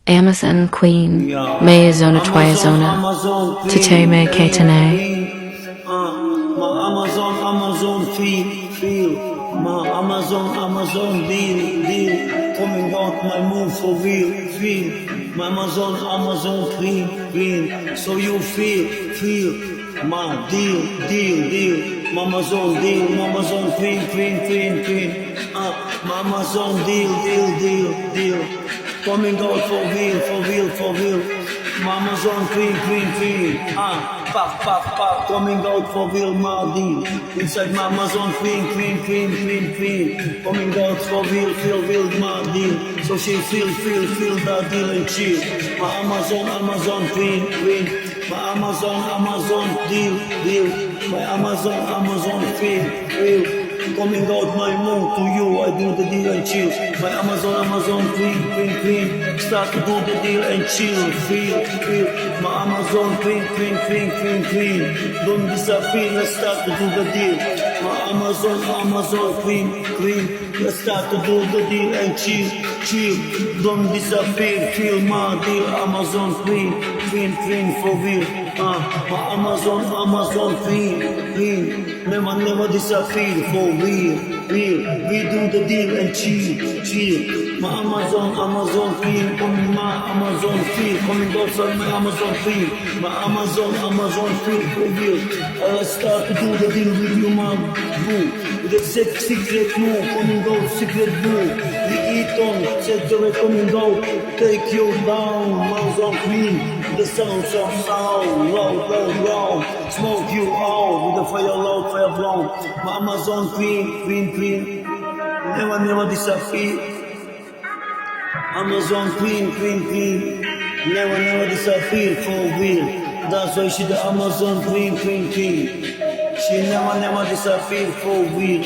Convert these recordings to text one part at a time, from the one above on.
Amazon Queen, Mea Zona Twaya Zona, Tateme Ketane. My Amazon feel, my Amazon deal, coming out my move for real, feel, my Amazon clean, so you feel, my deal, my Amazon deal, my Amazon clean, my Amazon deal, coming out for real, my Amazon clean, pop, coming out for real, my deal, inside my Amazon clean, coming out for real, feel my deal, so she feel that deal and chill, my Amazon clean, my Amazon deal, my Amazon feel, coming out my mood to you, I do the deal and chill. My Amazon clean, start to do the deal and chill, feel. My Amazon clean, don't disappear, let's start to do the deal. My Amazon clean, let's start to do the deal and chill, don't disappear, feel my deal. Amazon clean for real. My Amazon clean, never disappear for real. We do the deal and chill. My Amazon clean, my Amazon feel, coming outside my Amazon clean. My Amazon feel for real. I start to do the deal with you, my boo. The secret move, coming out, secret move. We eat on, set the way coming out, take you down. Amazon clean, the sound, loud, smoke you out with the fire loud, fire blown. My Amazon clean, never disappear. Amazon clean, never disappear for real. That's why she the Amazon clean. She never disappear for real.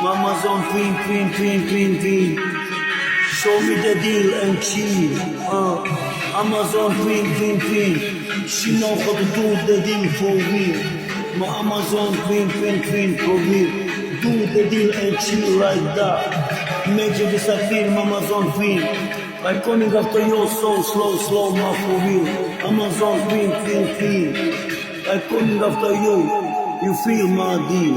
My Amazon clean. Show me the deal and chill. Amazon clean. She know how to do the deal for real. My Amazon clean for real. Do the deal and chill like that. Make you disappear, my Amazon clean. I'm coming after you so slow, my for real. Amazon clean. I'm coming after you. You feel my deal.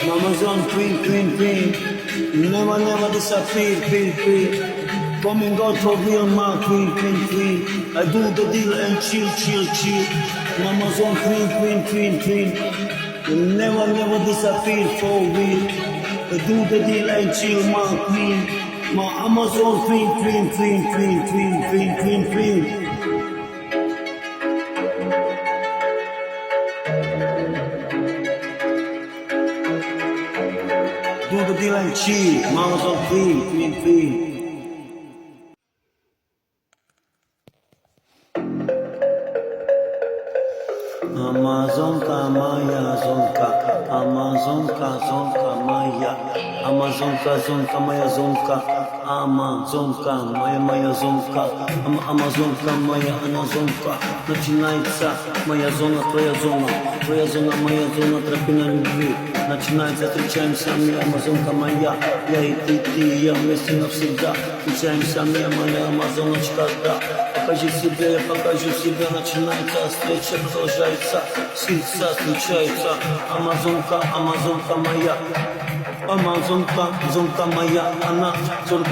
Amazon clean, never disappear, feel. Coming out for real, my clean. I do the deal and chill. Amazon clean. Never disappear for real. I do the deal and chill, my queen. My Amazon clean. Do the deal and chill, Amazon clean. Amazonka Maya zonka, Amazonka Maya, Amazonka Maya zonka, Amazonka Maya zonka, Amazonka Maya Anazonka, начинается моя зона, твоя зона, моя зона, тропы на любви, начинается, встречаемся мы, Амазонка моя, я и ты, я вместе навсегда, встречаемся мы, моя Амазоночка, да. Я покажу себя, начинается встреча, продолжается, сердца случаются. Амазонка моя, зонка моя, она, зонка,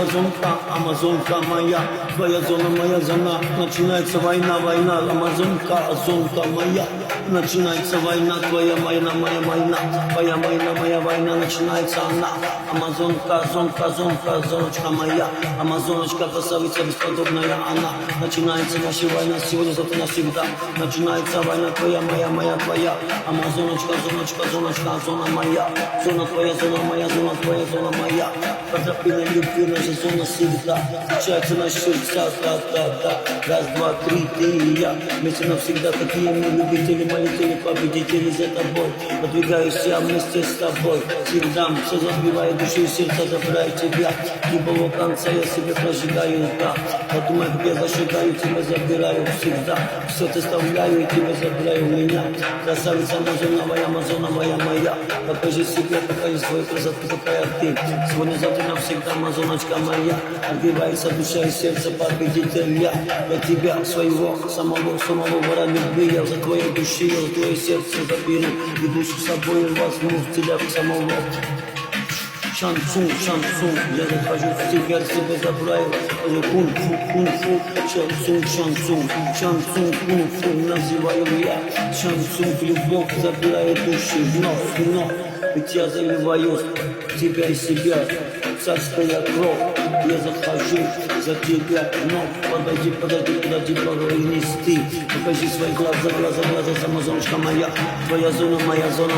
Амазонка моя, твоя зона, моя зона, начинается война, зонка моя, начинается война, твоя война, моя война, твоя война, моя война, начинается она, Амазонка, зоночка моя, Амазоночка, красавица бесподобная она, начинается наша война, сегодня, завтра, навсегда, начинается война, твоя, моя, твоя, Амазоночка, зона моя, зона твоя, зона моя, зона твоя, зона моя, по тропинной любви наша зона всегда, встречается наш сердце, та-та-та. Раз, два, три, ты и я. Вместе навсегда такие мы любители, молители, победители за тобой. Подвигаюсь я вместе с тобой. Всегда все забивает души и сердце, забираю тебя. Любого конца я себе прожигаю, да. Подумай, где зажигаю, тебя забираю всегда. Все ты оставляю и тебя забираю меня. Красавица амазоновая моя. Покажи себе, покажи свою красоту, какая ты. Сегодня, завтра, навсегда, амазоночка моя. Отбивается душа и сердце, победитель я. Для тебя, своего, самого вора любви. Я за твоей души, я за твое сердце заберу. И душу с собой возьму в тебя самого. Шансун, я захожу в тебя, себе забираю. Кунг-фу, шансун, кунг-фу, называю я. Шансун, любовь забирает души вновь. Ведь я заливаю тебя и себя, царская кровь. Я захожу за тебя вновь. Подойди, поговори не с ты. Покажи свои глаза, амазоночка моя. Твоя зона, моя зона,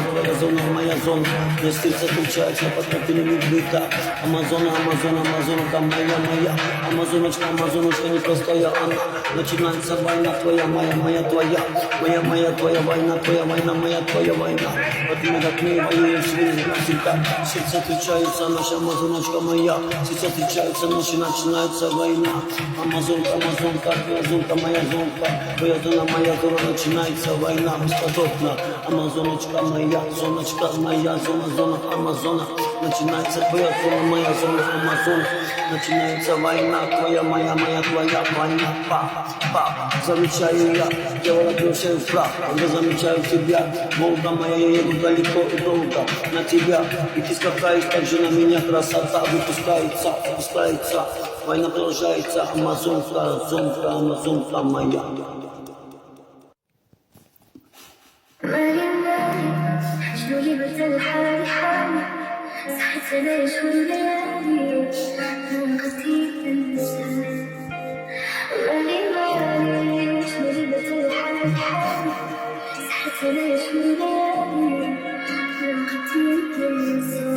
моя зона. На сердце отличается под капелями быта. Амазонка моя. Амазоночка непростая она. Начинается война твоя, моя твоя. Моя твоя война, моя твоя война. Вот мы так мы воюем всегда. Сердце отличается наша амазоночка моя. Сердце отличается наши, начинается война. Амазонка, моя зонка. Твоя зона, моя зона, начинается война бесподобно. Амазоночка моя, зоночка моя, зона, Амазона. Начинается твоя зона, моя зона, Амазона. Начинается война твоя, моя твоя война. Па. Замечаю я, тело превращаю в прах. Когда замечаю тебя, Волга моя, я еду далеко и долго на тебя. И ты скакаешь также на меня, красота выпускается. Война продолжается, Амазонка моя. شنو اللي بدل حالي صحيت على شو الليالي من غتيب النساء مالي شنو اللي بدل حالي صحيت على شو الليالي من غتيب النساء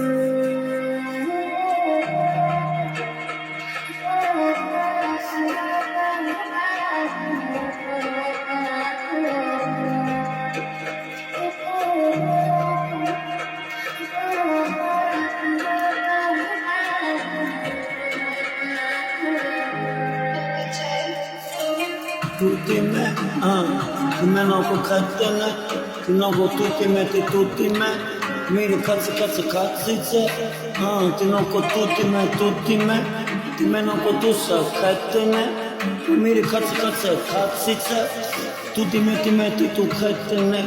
Tutti me non può cattene, tutti me, miri cazzice, ti non può tutti me, ti me non può tu sa cattene, miri cazzice, tutti metti tu cattene,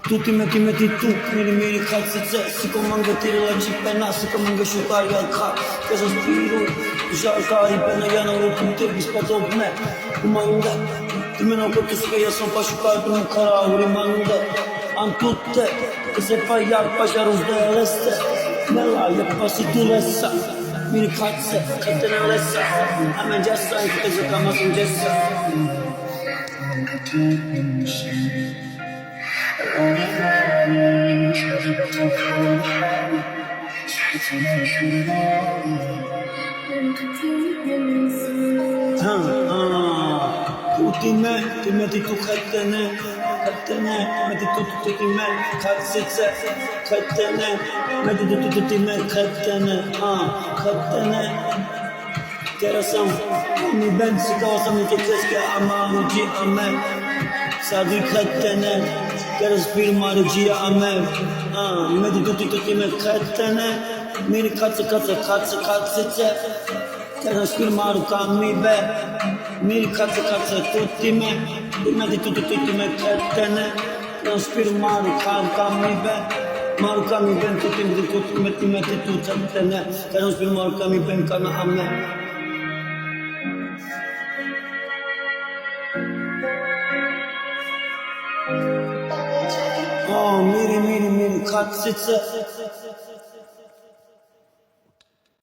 tutti metti tu, miri cazzice, siccome anche tiri la cipena, siccome anche sciupare al capo, che sospiro. Жаркая пена, я на руку ты бесподобная. Уманда, ты меня потушка, я сам пошукаю, ты мукара, уриманда. Антутте, che se fai ярко, жару сдалесте. Мела, я паси tu lessa. Miri cazze, che te ne lessa. A me già sai che te gioca ma con gessa. Tutti metti tu cattene, metti tutti me, cazzice, cattene, metti tutti me, cattene. Terasam, mi ben si cosa mi tocca a mano di a me. Sadi cattene, teras firma regia a me. Metti tutti me, cattene, miri cazzice. Teras firma mi be. Miri cazzo tutti me, prima di tutto tutti me cattene, non spirmare mi ben, marucami ben tutti metti tu cattene, che non spirmare ben cana a me. Oh, miri cazzo